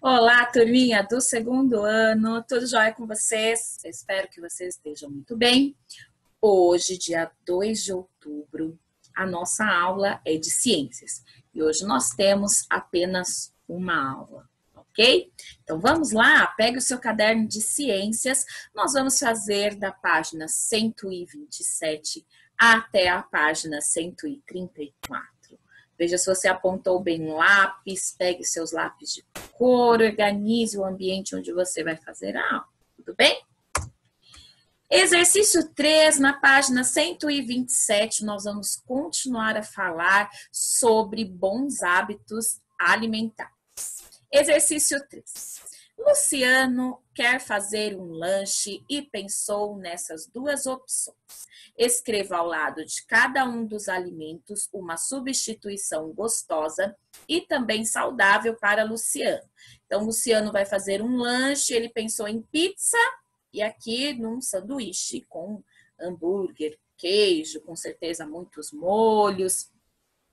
Olá, turminha do segundo ano, tudo jóia com vocês? Eu espero que vocês estejam muito bem. Hoje, dia 2 de outubro, a nossa aula é de ciências e hoje nós temos apenas uma aula, ok? Então vamos lá, pegue o seu caderno de ciências, nós vamos fazer da página 127 até a página 134. Veja se você apontou bem o lápis, pegue seus lápis de cor, organize o ambiente onde você vai fazer a aula, tudo bem? Exercício 3, na página 127, nós vamos continuar a falar sobre bons hábitos alimentares. Exercício 3. Luciano quer fazer um lanche e pensou nessas duas opções. Escreva ao lado de cada um dos alimentos uma substituição gostosa e também saudável para Luciano. Então, Luciano vai fazer um lanche, ele pensou em pizza e aqui num sanduíche com hambúrguer, queijo, com certeza muitos molhos.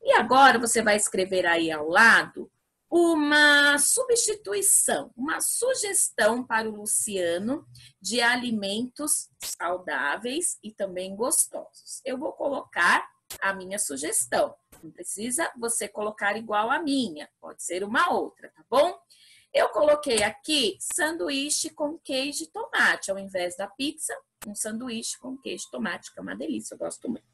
E agora você vai escrever aí ao lado uma substituição, uma sugestão para o Luciano de alimentos saudáveis e também gostosos. Eu vou colocar a minha sugestão. Não precisa você colocar igual a minha, pode ser uma outra, tá bom? Eu coloquei aqui sanduíche com queijo e tomate, ao invés da pizza, um sanduíche com queijo e tomate, que é uma delícia, eu gosto muito.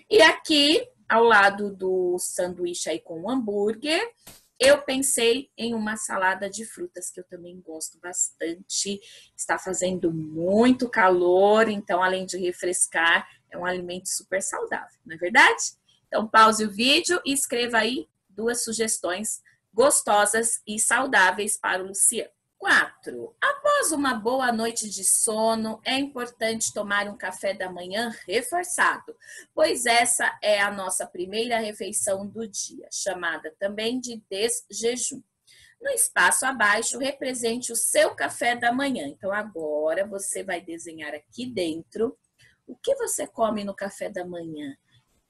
E aqui, ao lado do sanduíche aí com hambúrguer, eu pensei em uma salada de frutas, que eu também gosto bastante. Está fazendo muito calor, então, além de refrescar, é um alimento super saudável, não é verdade? Então, pause o vídeo e escreva aí duas sugestões gostosas e saudáveis para o Luciano. 4. Após uma boa noite de sono, é importante tomar um café da manhã reforçado, pois essa é a nossa primeira refeição do dia, chamada também de desjejum. No espaço abaixo, represente o seu café da manhã. Então, agora você vai desenhar aqui dentro o que você come no café da manhã.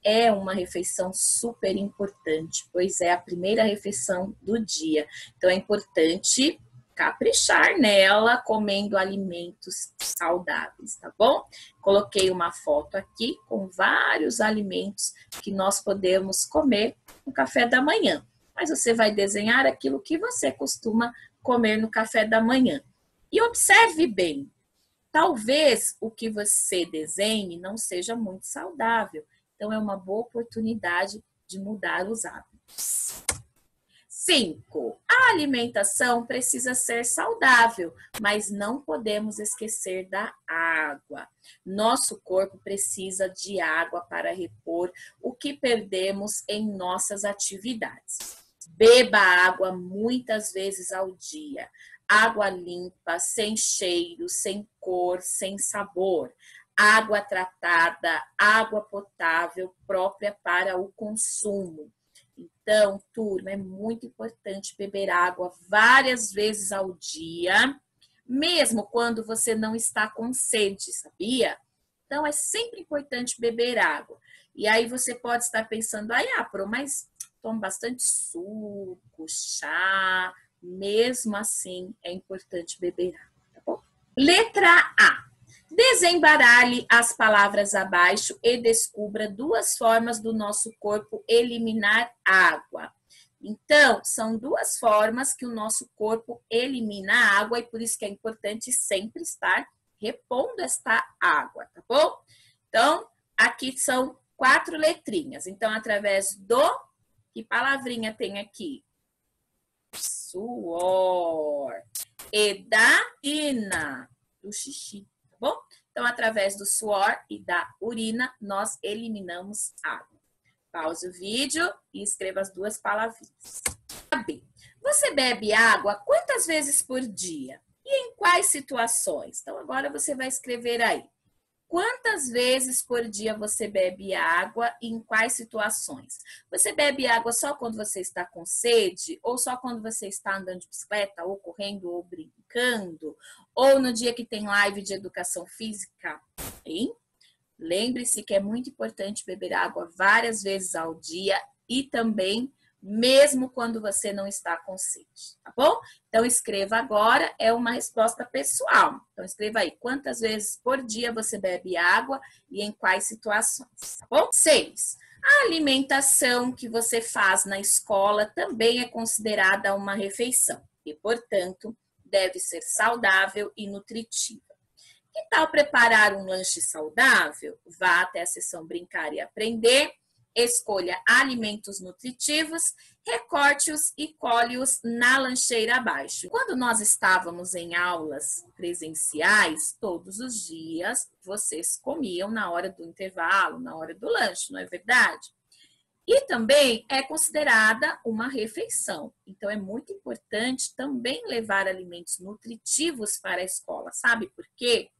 É uma refeição super importante, pois é a primeira refeição do dia. Então, é importante caprichar nela, comendo alimentos saudáveis, tá bom? Coloquei uma foto aqui com vários alimentos que nós podemos comer no café da manhã. Mas você vai desenhar aquilo que você costuma comer no café da manhã. E observe bem, talvez o que você desenhe não seja muito saudável. Então, é uma boa oportunidade de mudar os hábitos. 5. A alimentação precisa ser saudável, mas não podemos esquecer da água. Nosso corpo precisa de água para repor o que perdemos em nossas atividades. Beba água muitas vezes ao dia. Água limpa, sem cheiro, sem cor, sem sabor. Água tratada, água potável própria para o consumo. Então, turma, é muito importante beber água várias vezes ao dia, mesmo quando você não está com sede, sabia? Então, é sempre importante beber água. E aí você pode estar pensando, Pro, mas tomo bastante suco, chá, mesmo assim é importante beber água, tá bom? Letra A. Desembaralhe as palavras abaixo e descubra duas formas do nosso corpo eliminar água. Então, são duas formas que o nosso corpo elimina a água e por isso que é importante sempre estar repondo esta água, tá bom? Então, aqui são 4 letrinhas. Então, através do... Que palavrinha tem aqui? Suor. E da ina, do xixi. Bom? Então, através do suor e da urina, nós eliminamos água. Pause o vídeo e escreva as duas palavrinhas. B. Você bebe água quantas vezes por dia? E em quais situações? Então, agora você vai escrever aí. Quantas vezes por dia você bebe água e em quais situações? Você bebe água só quando você está com sede? Ou só quando você está andando de bicicleta, ou correndo, ou brincando? Ou no dia que tem live de educação física? Hein? Lembre-se que é muito importante beber água várias vezes ao dia e também mesmo quando você não está com sede, tá bom? Então, escreva agora, é uma resposta pessoal. Então, escreva aí, quantas vezes por dia você bebe água e em quais situações, tá bom? 6. A alimentação que você faz na escola também é considerada uma refeição e, portanto, deve ser saudável e nutritiva. Que tal preparar um lanche saudável? Vá até a seção Brincar e Aprender, escolha alimentos nutritivos, recorte-os e colhe-os na lancheira abaixo. Quando nós estávamos em aulas presenciais, todos os dias vocês comiam na hora do intervalo, na hora do lanche, não é verdade? E também é considerada uma refeição. Então, é muito importante também levar alimentos nutritivos para a escola. Sabe por quê?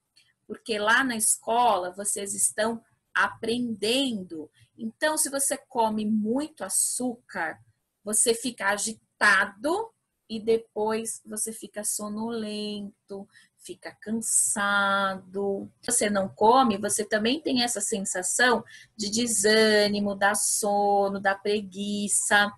Porque lá na escola vocês estão aprendendo. Então, se você come muito açúcar, você fica agitado e depois você fica sonolento, fica cansado. Se você não come, você também tem essa sensação de desânimo, da sono, da preguiça.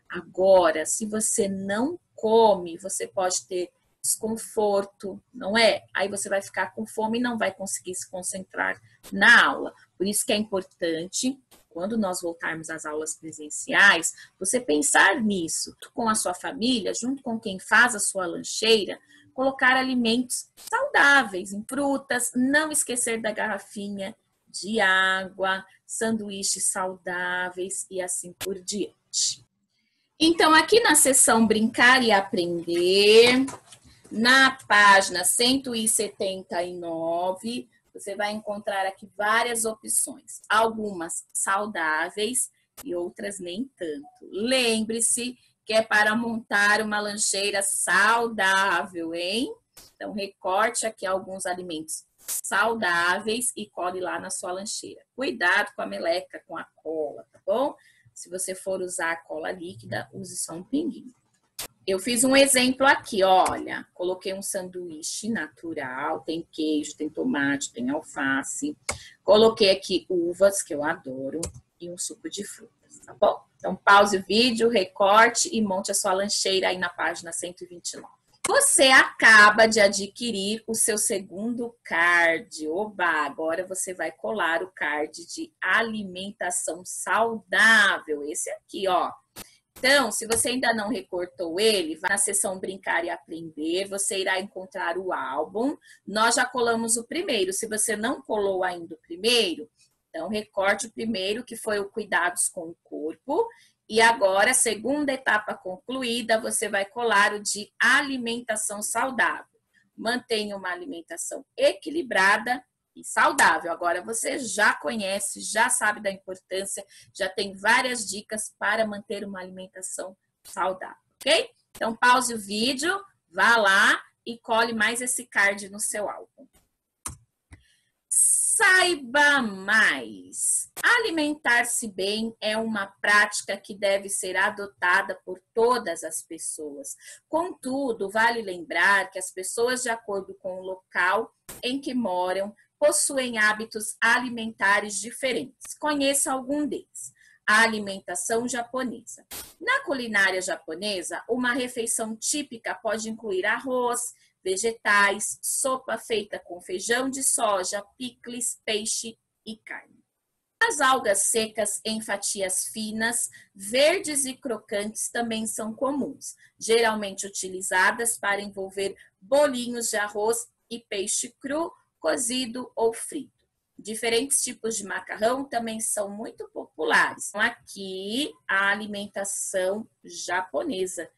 Agora, se você não come, você pode ter desconforto, não é? Aí você vai ficar com fome e não vai conseguir se concentrar na aula. Por isso que é importante, quando nós voltarmos às aulas presenciais, você pensar nisso, junto com a sua família, junto com quem faz a sua lancheira, colocar alimentos saudáveis, em frutas, não esquecer da garrafinha de água, sanduíches saudáveis e assim por diante. Então, aqui na seção Brincar e Aprender, na página 179, você vai encontrar aqui várias opções, algumas saudáveis e outras nem tanto. Lembre-se que é para montar uma lancheira saudável, hein? Então, recorte aqui alguns alimentos saudáveis e cole lá na sua lancheira. Cuidado com a meleca, com a cola, tá bom? Se você for usar cola líquida, use só um pinguinho. Eu fiz um exemplo aqui, olha. Coloquei um sanduíche natural, tem queijo, tem tomate, tem alface. Coloquei aqui uvas, que eu adoro, e um suco de frutas, tá bom? Então, pause o vídeo, recorte e monte a sua lancheira aí na página 129. Você acaba de adquirir o seu segundo card. Oba, agora você vai colar o card de alimentação saudável. Esse aqui, ó. Então, se você ainda não recortou ele, vai na seção Brincar e Aprender, você irá encontrar o álbum. Nós já colamos o primeiro. Se você não colou ainda o primeiro, então recorte o primeiro, que foi o Cuidados com o Corpo. E agora, segunda etapa concluída, você vai colar o de alimentação saudável. Mantenha uma alimentação equilibrada e saudável. Agora você já conhece, já sabe da importância, já tem várias dicas para manter uma alimentação saudável, ok? Então pause o vídeo, vá lá e cole mais esse card no seu álbum. Saiba mais. Alimentar-se bem é uma prática que deve ser adotada por todas as pessoas. Contudo, vale lembrar que as pessoas, de acordo com o local em que moram, possuem hábitos alimentares diferentes. Conheça algum deles. A alimentação japonesa. Na culinária japonesa, uma refeição típica pode incluir arroz, vegetais, sopa feita com feijão de soja, picles, peixe e carne. As algas secas em fatias finas, verdes e crocantes também são comuns, geralmente utilizadas para envolver bolinhos de arroz e peixe cru, cozido ou frito. Diferentes tipos de macarrão também são muito populares. Então, aqui a alimentação japonesa,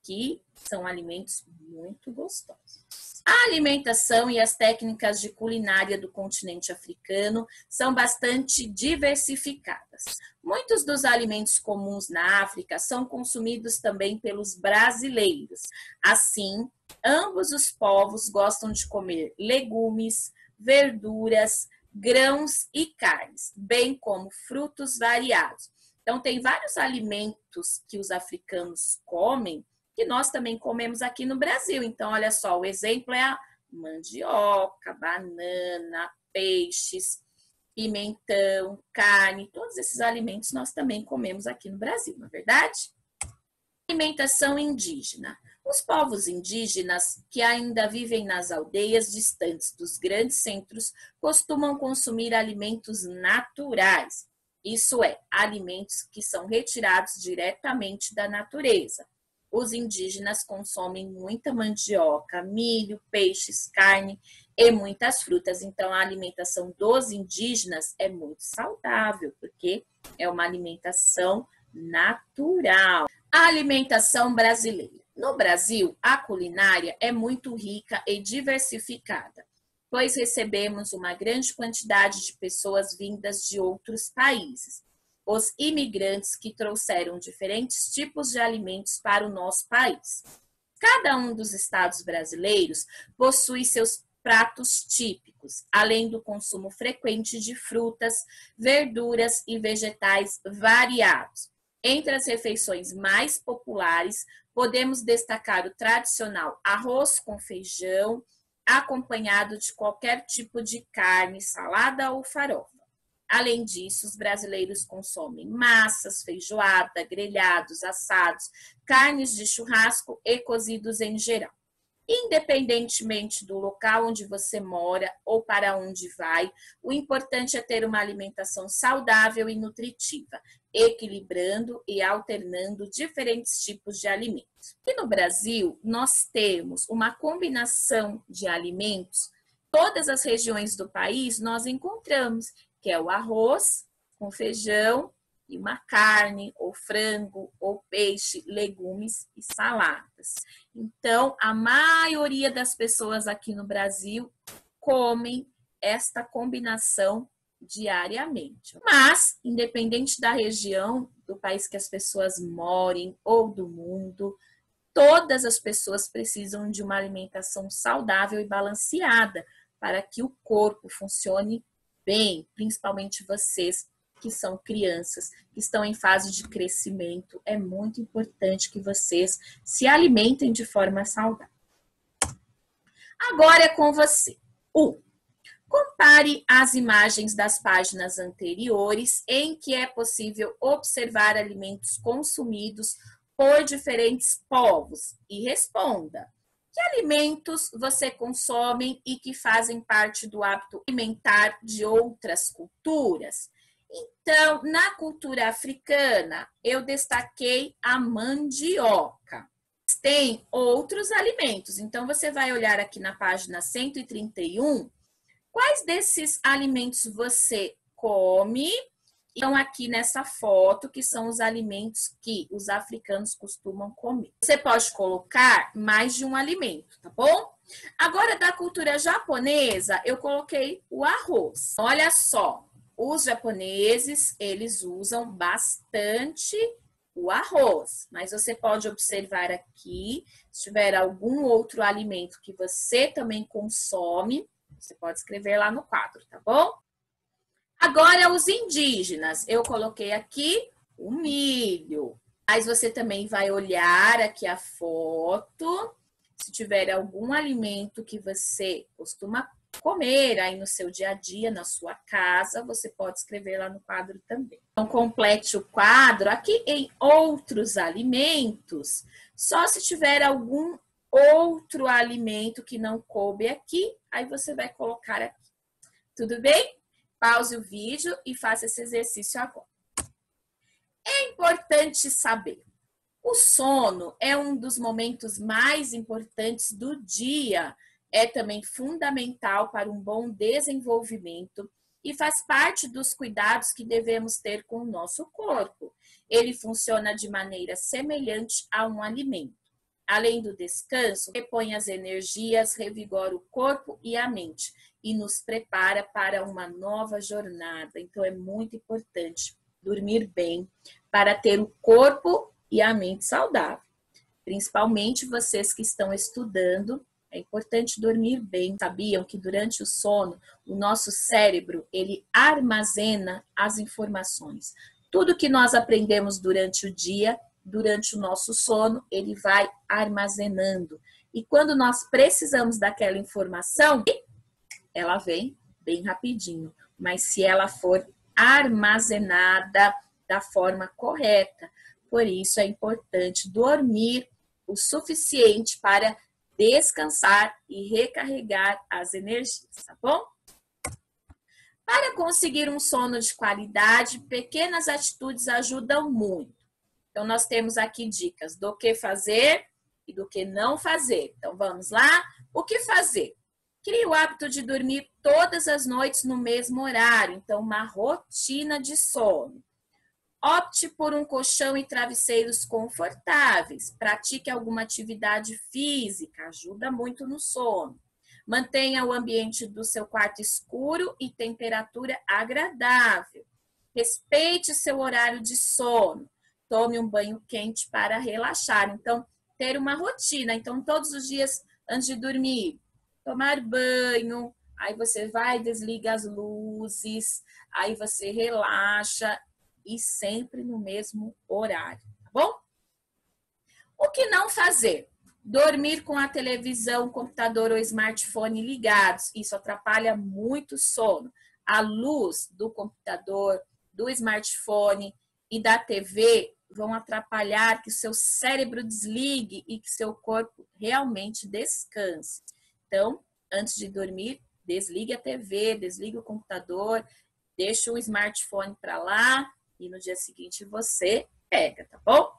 que são alimentos muito gostosos. A alimentação e as técnicas de culinária do continente africano são bastante diversificadas. Muitos dos alimentos comuns na África são consumidos também pelos brasileiros. Assim, ambos os povos gostam de comer legumes, verduras, grãos e carnes, bem como frutos variados. Então, tem vários alimentos que os africanos comem que nós também comemos aqui no Brasil. Então, olha só, o exemplo é a mandioca, banana, peixes, pimentão, carne, todos esses alimentos nós também comemos aqui no Brasil, não é verdade? Alimentação indígena. Os povos indígenas que ainda vivem nas aldeias distantes dos grandes centros costumam consumir alimentos naturais, isso é, alimentos que são retirados diretamente da natureza. Os indígenas consomem muita mandioca, milho, peixes, carne e muitas frutas. Então, a alimentação dos indígenas é muito saudável, porque é uma alimentação natural. A alimentação brasileira. No Brasil, a culinária é muito rica e diversificada, pois recebemos uma grande quantidade de pessoas vindas de outros países. Os imigrantes que trouxeram diferentes tipos de alimentos para o nosso país. Cada um dos estados brasileiros possui seus pratos típicos, além do consumo frequente de frutas, verduras e vegetais variados. Entre as refeições mais populares, podemos destacar o tradicional arroz com feijão, acompanhado de qualquer tipo de carne, salada ou farofa. Além disso, os brasileiros consomem massas, feijoada, grelhados, assados, carnes de churrasco e cozidos em geral. Independentemente do local onde você mora ou para onde vai, o importante é ter uma alimentação saudável e nutritiva, equilibrando e alternando diferentes tipos de alimentos. E no Brasil, nós temos uma combinação de alimentos, todas as regiões do país nós encontramos, que é o arroz com feijão e uma carne, ou frango, ou peixe, legumes e saladas. Então, a maioria das pessoas aqui no Brasil comem esta combinação diariamente. Mas, independente da região do país que as pessoas morem ou do mundo, todas as pessoas precisam de uma alimentação saudável e balanceada para que o corpo funcione bem, principalmente vocês que são crianças, que estão em fase de crescimento. É muito importante que vocês se alimentem de forma saudável. Agora é com você. Compare as imagens das páginas anteriores em que é possível observar alimentos consumidos por diferentes povos e responda: que alimentos você consome e que fazem parte do hábito alimentar de outras culturas? Então, na cultura africana, eu destaquei a mandioca. Tem outros alimentos. Então, você vai olhar aqui na página 131, quais desses alimentos você come? Então, aqui nessa foto, que são os alimentos que os africanos costumam comer. Você pode colocar mais de um alimento, tá bom? Agora, da cultura japonesa, eu coloquei o arroz. Olha só, os japoneses, eles usam bastante o arroz, mas você pode observar aqui, se tiver algum outro alimento que você também consome, você pode escrever lá no quadro, tá bom? Agora, os indígenas, eu coloquei aqui o milho, mas você também vai olhar aqui a foto, se tiver algum alimento que você costuma comer aí no seu dia a dia, na sua casa, você pode escrever lá no quadro também. Então, complete o quadro aqui em outros alimentos, só se tiver algum outro alimento que não coube aqui, aí você vai colocar aqui. Tudo bem? Pause o vídeo e faça esse exercício agora. É importante saber, o sono é um dos momentos mais importantes do dia, é também fundamental para um bom desenvolvimento e faz parte dos cuidados que devemos ter com o nosso corpo. Ele funciona de maneira semelhante a um alimento. Além do descanso, repõe as energias, revigora o corpo e a mente e nos prepara para uma nova jornada. Então, é muito importante dormir bem para ter o corpo e a mente saudável. Principalmente vocês que estão estudando, é importante dormir bem. Sabiam que durante o sono, o nosso cérebro, ele armazena as informações. Tudo que nós aprendemos durante o dia, durante o nosso sono, ele vai armazenando. E quando nós precisamos daquela informação, ela vem bem rapidinho. Mas se ela for armazenada da forma correta, Por isso é importante dormir o suficiente para descansar e recarregar as energias, tá bom? Para conseguir um sono de qualidade, pequenas atitudes ajudam muito. Então, nós temos aqui dicas do que fazer e do que não fazer. Então, vamos lá? O que fazer? Crie o hábito de dormir todas as noites no mesmo horário. Então, uma rotina de sono. Opte por um colchão e travesseiros confortáveis. Pratique alguma atividade física, ajuda muito no sono. Mantenha o ambiente do seu quarto escuro e temperatura agradável. Respeite seu horário de sono. Tome um banho quente para relaxar. Então, ter uma rotina. Então, todos os dias antes de dormir, tomar banho. Aí você vai, desliga as luzes. Aí você relaxa e sempre no mesmo horário, tá bom? O que não fazer? Dormir com a televisão, computador ou smartphone ligados. Isso atrapalha muito o sono. A luz do computador, do smartphone e da TV vão atrapalhar que o seu cérebro desligue e que seu corpo realmente descanse. Então, antes de dormir, desligue a TV, desligue o computador, deixa o smartphone para lá e no dia seguinte você pega, tá bom?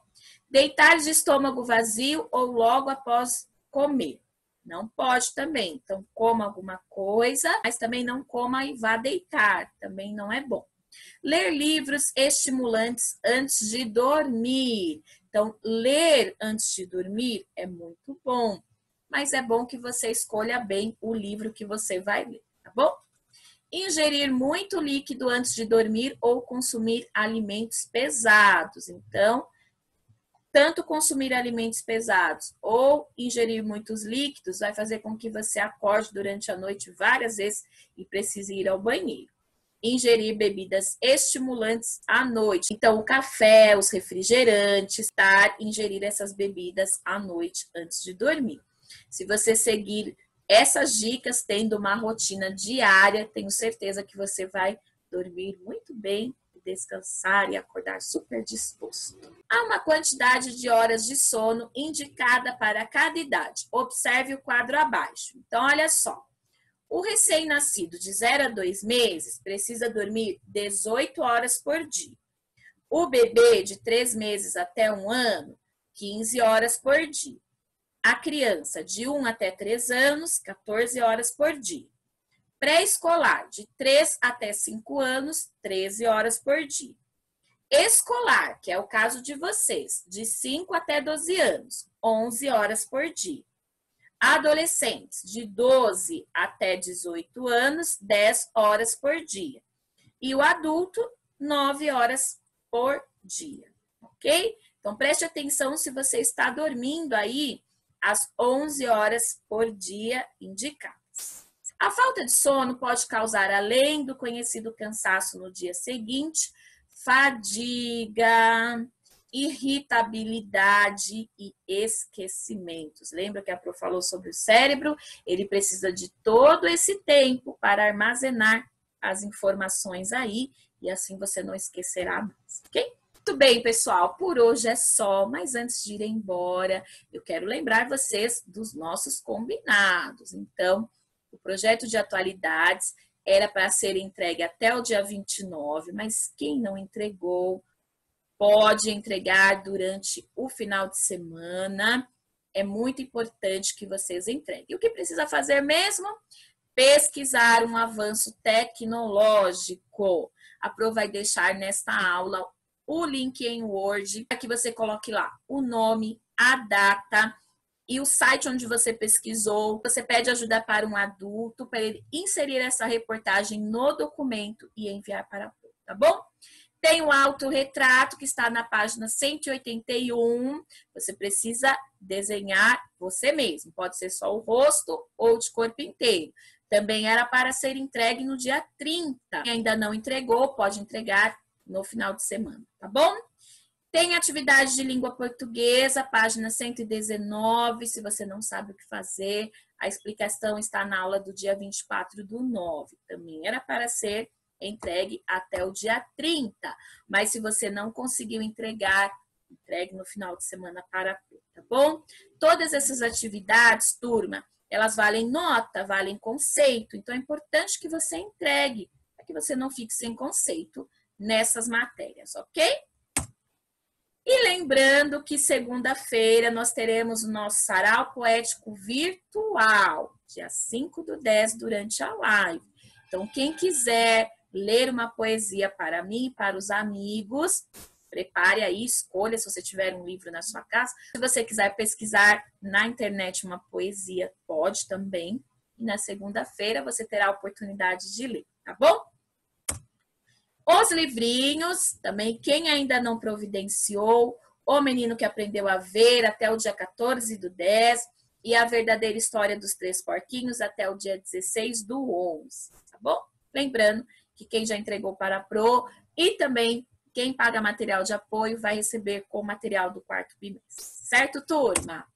Deitar de estômago vazio ou logo após comer. Não pode também. Então, coma alguma coisa, mas também não coma e vá deitar. Também não é bom. Ler livros estimulantes antes de dormir. Então, ler antes de dormir é muito bom. Mas é bom que você escolha bem o livro que você vai ler, tá bom? Ingerir muito líquido antes de dormir ou consumir alimentos pesados. Então, tanto consumir alimentos pesados ou ingerir muitos líquidos vai fazer com que você acorde durante a noite várias vezes e precise ir ao banheiro. Ingerir bebidas estimulantes à noite. Então, o café, os refrigerantes, ingerir essas bebidas à noite antes de dormir. Se você seguir essas dicas, tendo uma rotina diária, tenho certeza que você vai dormir muito bem, descansar e acordar super disposto. Há uma quantidade de horas de sono indicada para cada idade. Observe o quadro abaixo. Então, olha só. O recém-nascido de 0 a 2 meses precisa dormir 18 horas por dia. O bebê de 3 meses até 1 ano, 15 horas por dia. A criança de 1 até 3 anos, 14 horas por dia. Pré-escolar, de 3 até 5 anos, 13 horas por dia. Escolar, que é o caso de vocês, de 5 até 12 anos, 11 horas por dia. Adolescentes, de 12 até 18 anos, 10 horas por dia. E o adulto, 9 horas por dia, ok? Então, preste atenção se você está dormindo aí às 11 horas por dia indicadas. A falta de sono pode causar, além do conhecido cansaço no dia seguinte, fadiga, irritabilidade e esquecimentos. Lembra que a Pro falou sobre o cérebro? Ele precisa de todo esse tempo para armazenar as informações aí e assim você não esquecerá mais, ok? Muito bem, pessoal, por hoje é só, mas antes de ir embora, eu quero lembrar vocês dos nossos combinados. Então, o projeto de atualidades era para ser entregue até o dia 29, mas quem não entregou, pode entregar durante o final de semana. É muito importante que vocês entreguem. E o que precisa fazer mesmo? Pesquisar um avanço tecnológico. A Pro vai deixar nesta aula o link em Word para que você coloque lá o nome, a data e o site onde você pesquisou. Você pede ajuda para um adulto para ele inserir essa reportagem no documento e enviar para a Pro, tá bom? Tem o autorretrato que está na página 181. Você precisa desenhar você mesmo. Pode ser só o rosto ou de corpo inteiro. Também era para ser entregue no dia 30. Quem ainda não entregou, pode entregar no final de semana, tá bom? Tem atividade de língua portuguesa, página 119. Se você não sabe o que fazer, a explicação está na aula do dia 24/9. Também era para ser entregue até o dia 30. Mas se você não conseguiu entregar, Entregue no final de semana para a Pro, tá bom? Todas essas atividades, turma, elas valem nota, valem conceito. Então, é importante que você entregue, para que você não fique sem conceito nessas matérias, ok? E lembrando que segunda-feira nós teremos o nosso sarau poético virtual, dia 5/10, durante a live. Então, quem quiser ler uma poesia para mim e para os amigos, prepare aí, escolha se você tiver um livro na sua casa. Se você quiser pesquisar na internet uma poesia, pode também. E na segunda-feira você terá a oportunidade de ler, tá bom? Os livrinhos, também, quem ainda não providenciou, O Menino que Aprendeu a Ver, até o dia 14/10, e A Verdadeira História dos Três Porquinhos, até o dia 16/11, tá bom? Lembrando que quem já entregou para a Pro e também quem paga material de apoio vai receber com o material do quarto bimestre. Certo, turma?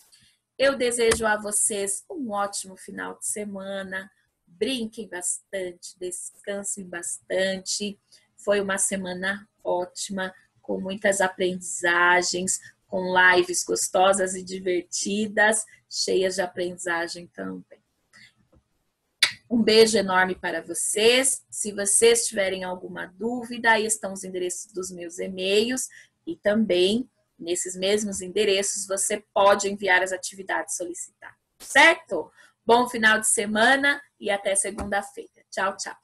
Eu desejo a vocês um ótimo final de semana. Brinquem bastante, descansem bastante. Foi uma semana ótima, com muitas aprendizagens, com lives gostosas e divertidas, cheias de aprendizagem também. Um beijo enorme para vocês. Se vocês tiverem alguma dúvida, aí estão os endereços dos meus e-mails e também, nesses mesmos endereços, você pode enviar as atividades solicitadas, certo? Bom final de semana e até segunda-feira. Tchau, tchau.